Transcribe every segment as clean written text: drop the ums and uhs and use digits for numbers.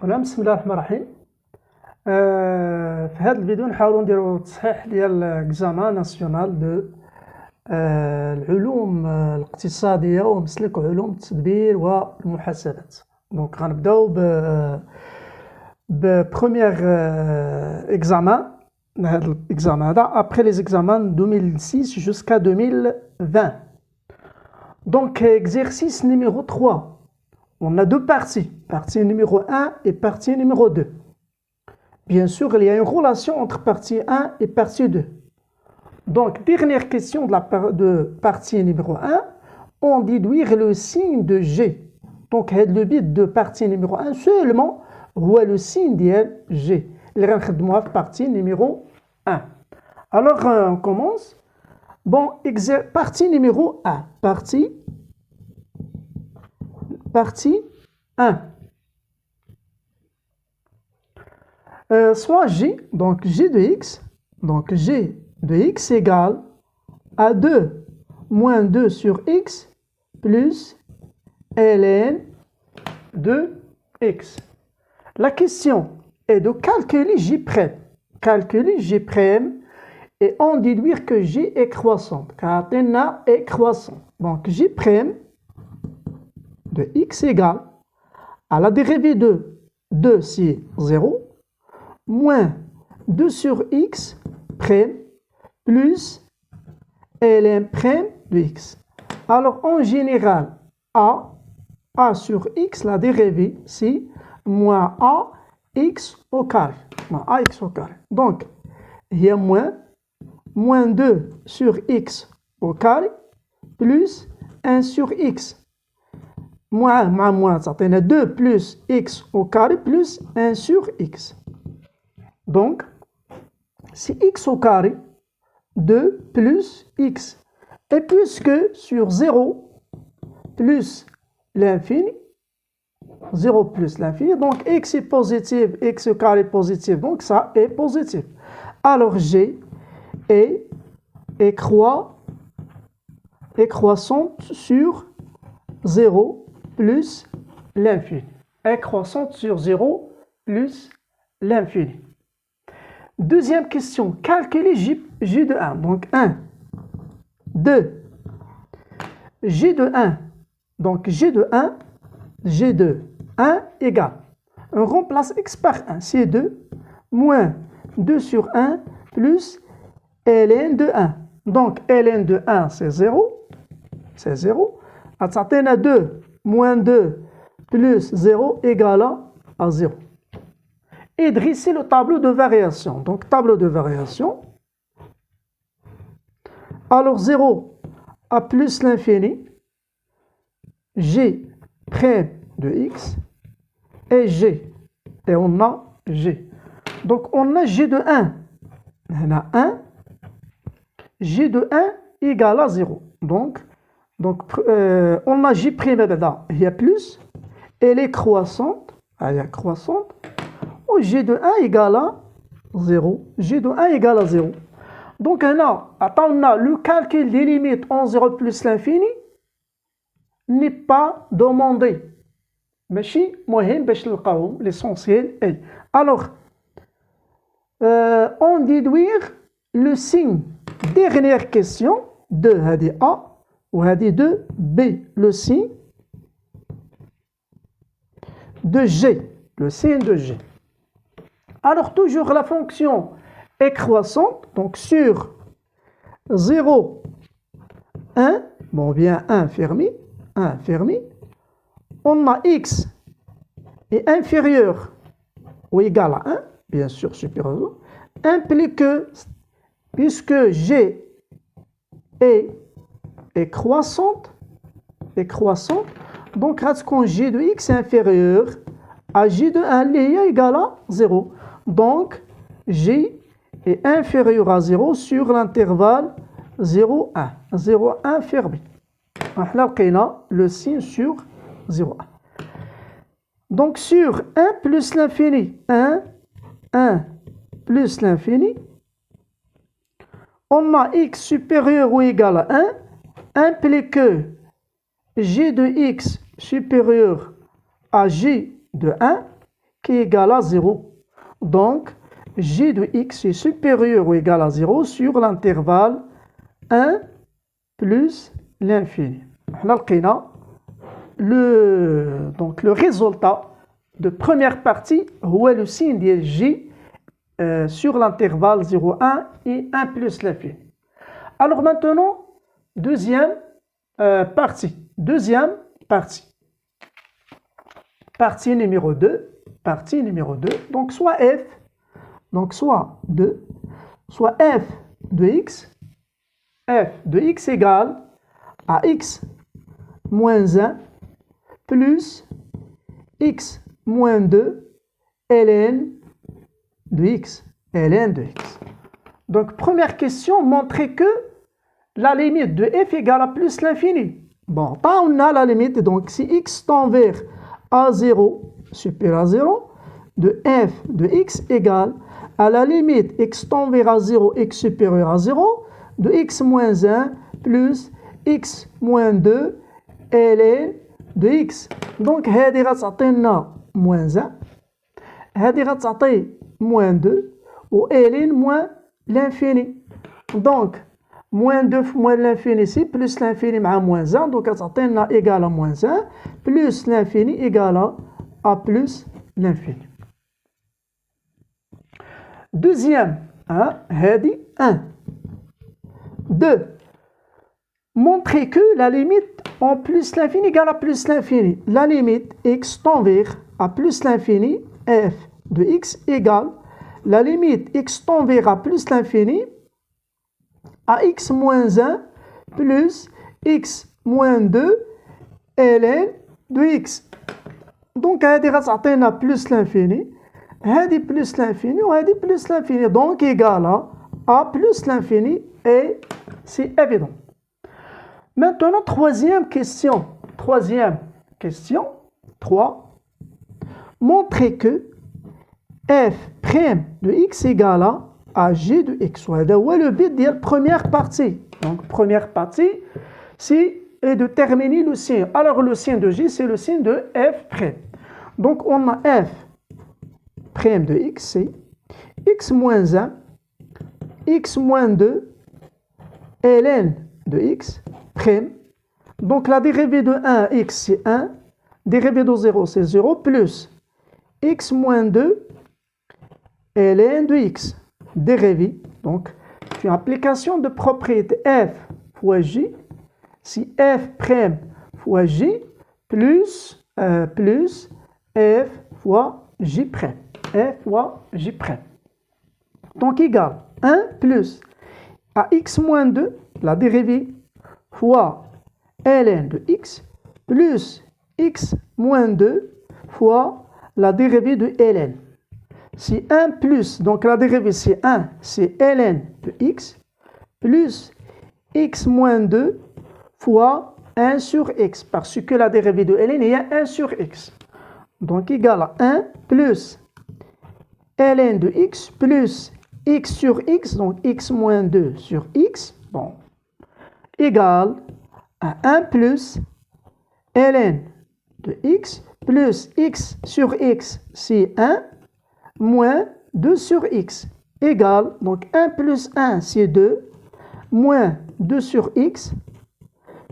ولا بسم الله الرحمن الرحيم. في هذا الفيديو نحاولوا نديروا تصحيح ديال اكزامان ناسيونال دو العلوم الاقتصاديه ومسلك علوم التدبير والمحاسبات. دونك غنبداو ببروميير اكزامان. هذا الاكزامان هذا ابري لي اكزامان 2006 jusqu'à 2020. Donc exercice numéro 3. On a deux parties, partie numéro 1 et partie numéro 2. Bien sûr, il y a une relation entre partie 1 et partie 2. Donc, dernière question de partie numéro 1, on déduire le signe de G. Donc, le but de partie numéro 1 seulement, c'est le signe de G. Il y a une partie numéro 1. Alors, on commence. Bon, partie numéro 1. Partie 1. Soit G, donc G de X, donc G de X égale à 2 moins 2 sur X plus ln de X. La question est de calculer J'. Calculer J' et en déduire que J est croissante, car Athéna est croissante. Donc J' de X égale à la dérivée de 2 c'est 0, moins 2 sur X prime plus ln prime de X. Alors en général, A sur X, la dérivée c'est moins A X au carré. Moins A X au carré. Donc, il y a moins 2 sur X au carré plus 1 sur X. Moins, ça fait 2 plus X au carré plus 1 sur X. Donc, c'est X au carré, 2 plus X. Et puisque sur 0 plus l'infini, 0 plus l'infini, donc X est positif, X au carré est positif, donc ça est positif. Alors G est croissante sur 0 plus l'infini. Est croissante sur 0 plus l'infini. Deuxième question, calculer J de 1. Donc 1, 2, J de 1. Donc J de 1, G de 1 égale. On remplace X par 1, c'est 2, moins 2 sur 1 plus ln de 1. Donc ln de 1 c'est 0, c'est 0. À 2, moins 2 plus 0 égale à 0. Et dresser le tableau de variation. Donc, tableau de variation. Alors, 0 à plus l'infini, G' de X, et G. Et on a G. Donc, on a G de 1. On a 1. G de 1 égale à 0. Donc on a J' là. Il y a plus. Elle est croissante. Elle est croissante. G de 1 égale à 0. G de 1 égale à 0. Donc, on a le calcul des limites en 0 plus l'infini n'est pas demandé. ماشي مهم باش نلقاوهم l'essentiel est. Alors, on déduire le signe. Dernière question de هذه A ou هذه de B. Le signe de G. Le signe de G. Alors, toujours la fonction est croissante, donc sur 0, 1, bon bien 1 fermé, on a x est inférieur ou égal à 1, bien sûr supérieur, implique que, puisque G est croissante, donc quand G de x est inférieur à G de 1, il est égal à 0. Donc, G est inférieur à 0 sur l'intervalle 0, 1. 0, 1 fermé. On a le signe sur 0, 1. Donc, sur 1 plus l'infini, 1 plus l'infini, on a x supérieur ou égal à 1, implique que G de x supérieur à G de 1, qui est égal à 0. Donc, g de x est supérieur ou égal à 0 sur l'intervalle 1 plus l'infini. On a le résultat de première partie est le signe de g sur l'intervalle 0, 1 et 1 plus l'infini. Alors maintenant, deuxième partie. Partie numéro 2. Donc soit f, soit 2, soit f de x égale à x moins 1 plus x moins 2 ln de x. Donc, première question, montrer que la limite de f égale à plus l'infini. Bon, là on a la limite, donc si x tend vers a0 supérieur à 0, de f de x égale à la limite x tend vers a0, x supérieur à 0, de x moins 1 plus x moins 2 ln de x. Donc, هذه غتعطينا moins 1, هذه غتعطي moins 2, و ln moins l'infini. Donc, moins 2 fois moins l'infini, c'est plus l'infini مع moins 1, donc غتعطينا égal à moins 1, plus l'infini égal à plus l'infini. Deuxième, هذه 1. 2. Montrer que la limite en plus l'infini égale à plus l'infini. La limite x tend vers à plus l'infini, f de x égale la limite x tend vers à plus l'infini à x moins 1 plus x moins 2 ln de x. Donc, هذه غتعطينا plus l'infini, هذه plus l'infini وهذه plus l'infini. Donc, égal à plus l'infini et c'est évident. Maintenant, troisième question. 3. Montrer que f' de x égale à g de x. وهذا هو le but de la première partie. Donc, première partie, c'est de terminer le signe. Alors, le signe de g, c'est le signe de f'. Donc, on a f' de x, c'est x moins 1, x moins 2, ln de x, prime. Donc, la dérivée de 1, x, c'est 1. Dérivée de 0, c'est 0, plus x moins 2, ln de x. Dérivée. Donc, une application de propriété f fois j. Si f' fois j, plus f fois j'. F fois j'. Donc, égal 1 plus à x moins 2, la dérivée, fois ln de x, plus x moins 2 fois la dérivée de ln. Si 1 plus, donc la dérivée c'est 1, c'est ln de x, plus x moins 2 fois 1 sur x, parce que la dérivée de ln est 1 sur x. Donc, égal à 1 plus ln de x plus x sur x, donc x moins 2 sur x, bon, égal à 1 plus ln de x plus x sur x, c'est 1, moins 2 sur x, égal, donc 1 plus 1, c'est 2, moins 2 sur x,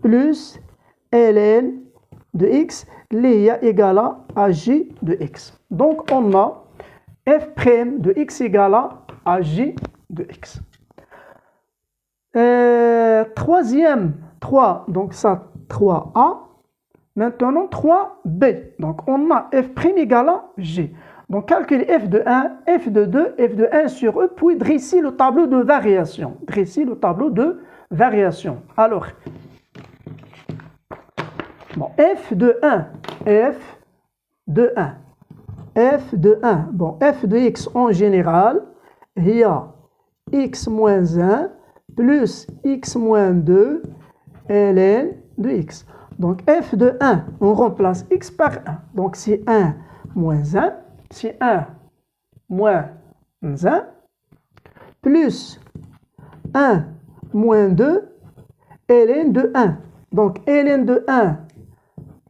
plus ln de x, lié égal à j de x. Donc, on a f' de x égale à j de x. Troisième, 3, donc ça, 3a. Maintenant, 3b. Donc, on a f' égale à g. Donc, calculer f de 1, f de 2, f de 1 sur e, puis dresser le tableau de variation. Alors, bon, f de 1. Bon, f de x en général, il y a x moins 1 plus x moins 2 ln de x. Donc, f de 1, on remplace x par 1. Donc, c'est 1 moins 1, c'est 1 moins 1, plus 1 moins 2 ln de 1. Donc, ln de 1,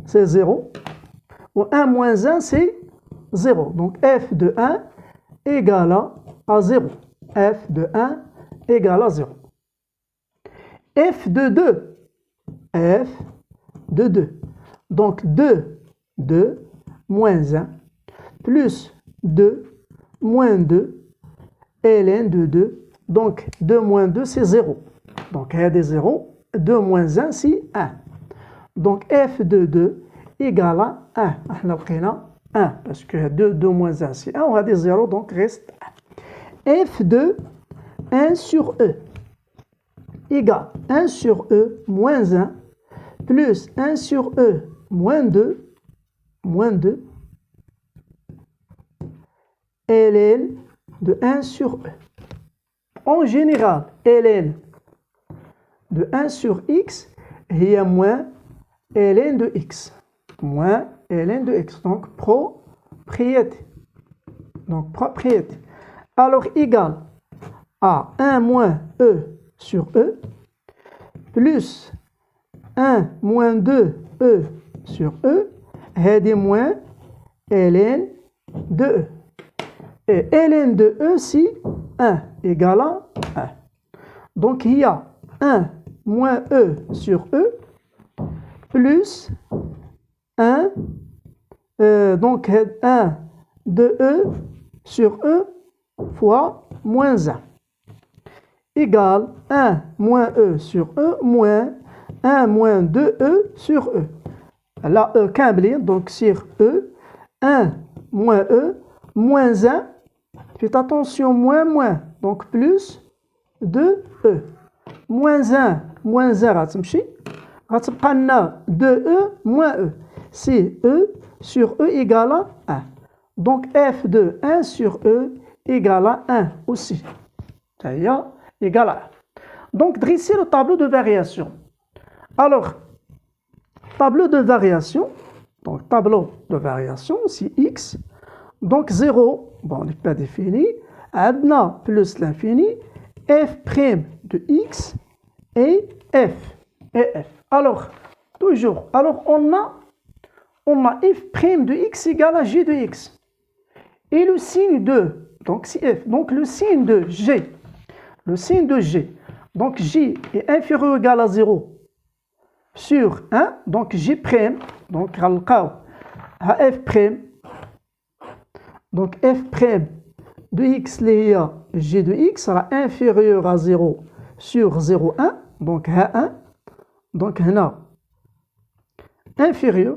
c'est 0. Ou 1 moins 1, c'est 0. Donc f de 1 égale à 0. F de 1 égale à 0. F de 2. F de 2. Donc 2 moins 1 plus 2 moins 2 ln de 2. Donc 2 moins 2 c'est 0. Donc il y a des 0. 2 moins 1 c'est 1. Donc f de 2 égale à 1. On a 1 parce que 2 moins 1 c'est 1. On a des 0 donc reste 1. F de 1 sur E égale 1 sur E moins 1 plus 1 sur E moins 2 ln de 1 sur E. En général, ln de 1 sur x est moins ln de x. Moins ln de x. Donc, propriété. Alors, égal à 1 moins E sur E plus 1 moins 2 E sur E est moins ln de E. Et ln de E, c'est 1 égale à 1. Donc, il y a 1 moins E sur E plus 1, donc 1 de E sur E fois moins 1 égale 1 moins E sur E moins 1 moins 2E sur E. Là, E câblé, donc sur E, 1 moins E moins 1, faites attention, moins, donc plus 2E. Moins 1, غتمشي غتبقى لنا 2E moins E. C'est E sur E égale à 1. Donc F de 1 sur E égale à 1 aussi. C'est-à-dire égale à 1. Donc dressez le tableau de variation. Alors, tableau de variation, c'est X. Donc 0, bon, on n'est pas défini. Adna plus l'infini, f' de x et f. Alors, toujours, on a f' de x égale à g de x. Et le signe de, donc c'est f, donc le signe de g, donc j est inférieur ou égal à 0 sur 1, donc j', donc f', donc f' de x lié à g de x sera inférieur à 0 sur 0,1, donc 1, donc هنا inférieur,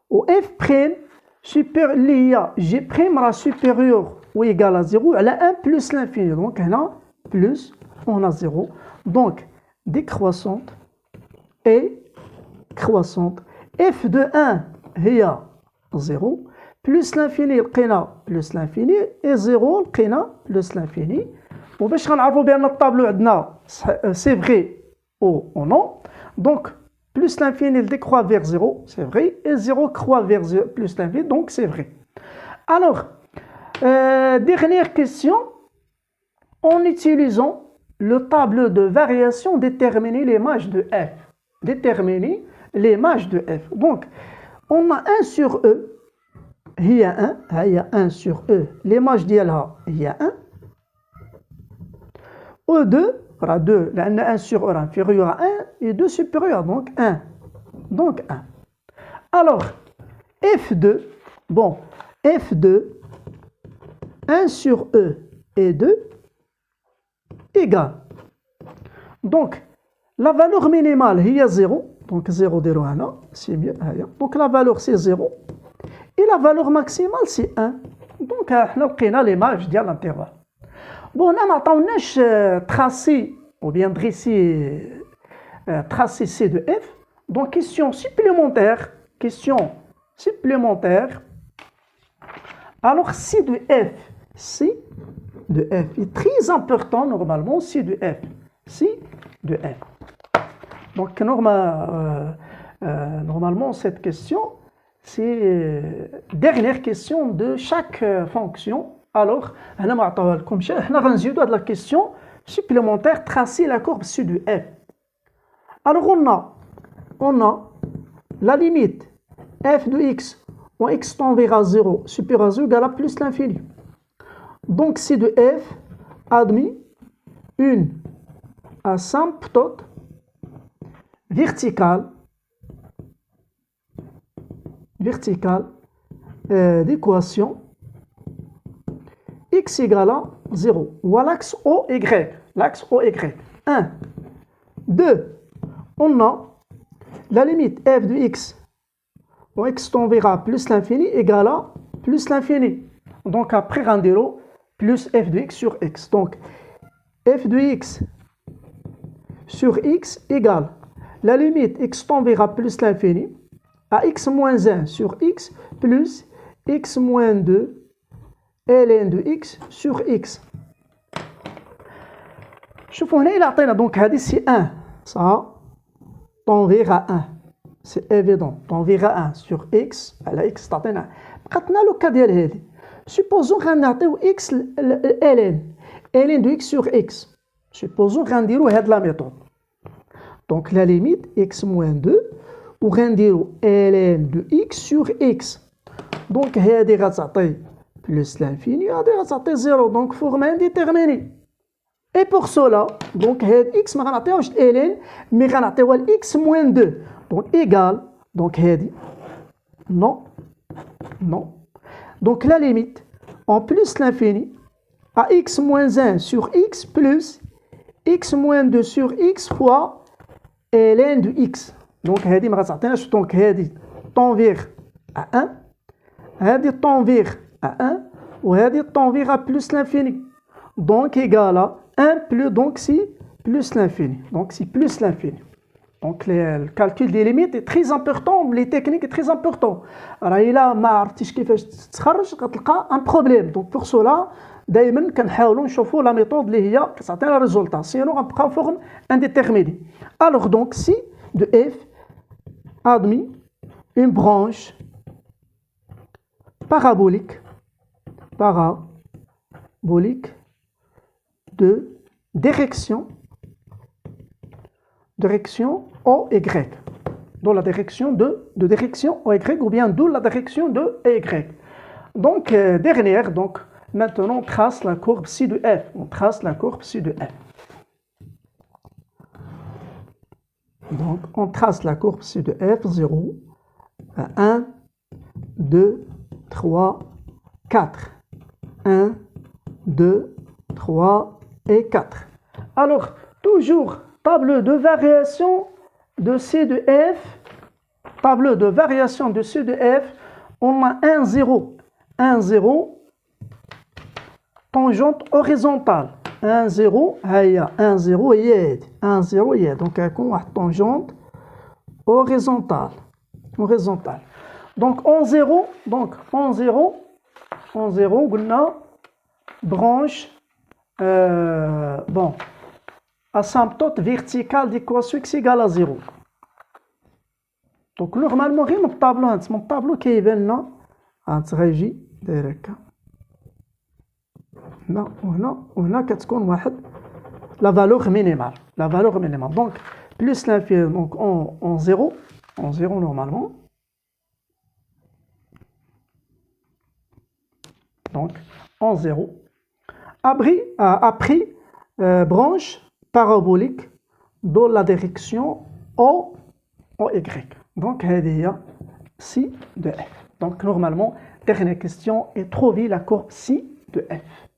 au f' supérieur lié à g' sera supérieur ou égal à 0 à la 1 plus l'infini, donc هنا plus, on a 0, donc décroissante et croissante, f de 1 هي 0, plus l'infini لقينا plus l'infini et 0 لقينا plus l'infini. وباش غنعرفوا بان الطابلو عندنا c'est vrai ou non, donc plus l'infini décroît vers 0, c'est vrai, et 0 croît vers plus l'infini, donc c'est vrai. Alors, dernière question, en utilisant le tableau de variation, déterminer l'image de f. Déterminer l'image de f. Donc, on a 1 sur E, il y a 1 sur E, l'image ديالها هي 1. E2, voilà 2, là, 1 sur E inférieur à 1 et 2 supérieur, donc 1. Donc 1. Alors, F2, bon, F2, 1 sur E et 2 égale. Donc, la valeur minimale, il y a 0, donc 0 هنا, c'est mieux, donc la valeur c'est 0. Et la valeur maximale, c'est 1. Donc, nous avons l'image de l'intervalle. Bon, on a tracé, ou bien dressé, tracé C de F. Donc, question supplémentaire. Alors, C de F est très important, normalement, C de F. Donc, normalement, cette question, c'est dernière question de chaque fonction. Alors, on va la question supplémentaire, tracer la courbe C de F. Alors, on a la limite f de x où x tend vers 0 supérieur à 0 égale à plus l'infini. Donc C de f admet une asymptote verticale d'équation x égale à 0 ou à l'axe OY. L'axe OY. 1. 2. On a la limite f de x où x tend vers plus l'infini égale à plus l'infini. Donc après rendez-vous plus f de x sur x. Donc f de x sur x égale la limite x tend vers plus l'infini à x moins 1 sur x plus x moins 2 ln de x sur x. شوفوا هنا إلا عطينا دونك هذه سي 1 ça tend vers 1 c'est évident tend vers 1 sur x على x تعطينا بقات لنا لو كا ديال هذه supposons غنعطيو x ln de x sur x supposons غنديرو هاد لا ميثود donc la limite x moins 2 وغنديرو ln de x sur x donc هذه غتعطي plus l'infini هذه غتعطي 0 donc forme indéterminée. Et pour cela, donc x ما غنعطيوش ln mais غنعطيوها x moins 2 donc égal donc هذه non donc la limite en plus l'infini à x moins 1 sur x plus x moins 2 sur x fois ln de x donc هذه ما غتعطيناش donc هذه tend vers à 1 هذه tend vers à 1 وهذه tend vers à plus l'infini donc égal à 1 plus donc c'est plus l'infini donc c'est plus l'infini donc le calcul des limites est très important les techniques est très important راه الا ما عرفتيش كيفاش تخرج غتلقى ان بروبليم donc pour cela دائما كنحاولوا نشوفوا لا ميثود اللي هي كتعطينا ريزولتا سينو غنبقاو فورم indéterminée. Alors donc si de f admet une branche parabolique de direction OY, dans la direction de direction OY ou bien de la direction de Y. Donc, dernière, donc, maintenant on trace la courbe ci de f. On trace la courbe ci de f. Donc, on trace la courbe ci de f, 0, 1, 2, 3, 4. 1, 2, 3 et 4. Alors, toujours tableau de variation de C de F. Tableau de variation de C de F. On a 1, 0. 1, 0. Tangente horizontale. 1, 0. 1, 0 et 1, 0 et donc, on a tangente horizontale. Donc, en 0. Donc, en 0. En 0, on a branche asymptote verticale d'équation x égale à 0. Donc normalement غير من الطابلو هانتما الطابلو كيبان لنا غتغيجي داير هكا هنا وهنا كتكون واحد لا فالور مينيمال donc plus l'infini donc en 0 normalement donc en 0 après branche parabolique dans la direction OY. Donc, il y a C de F. Donc, normalement, dernière question est trouver la courbe C de F.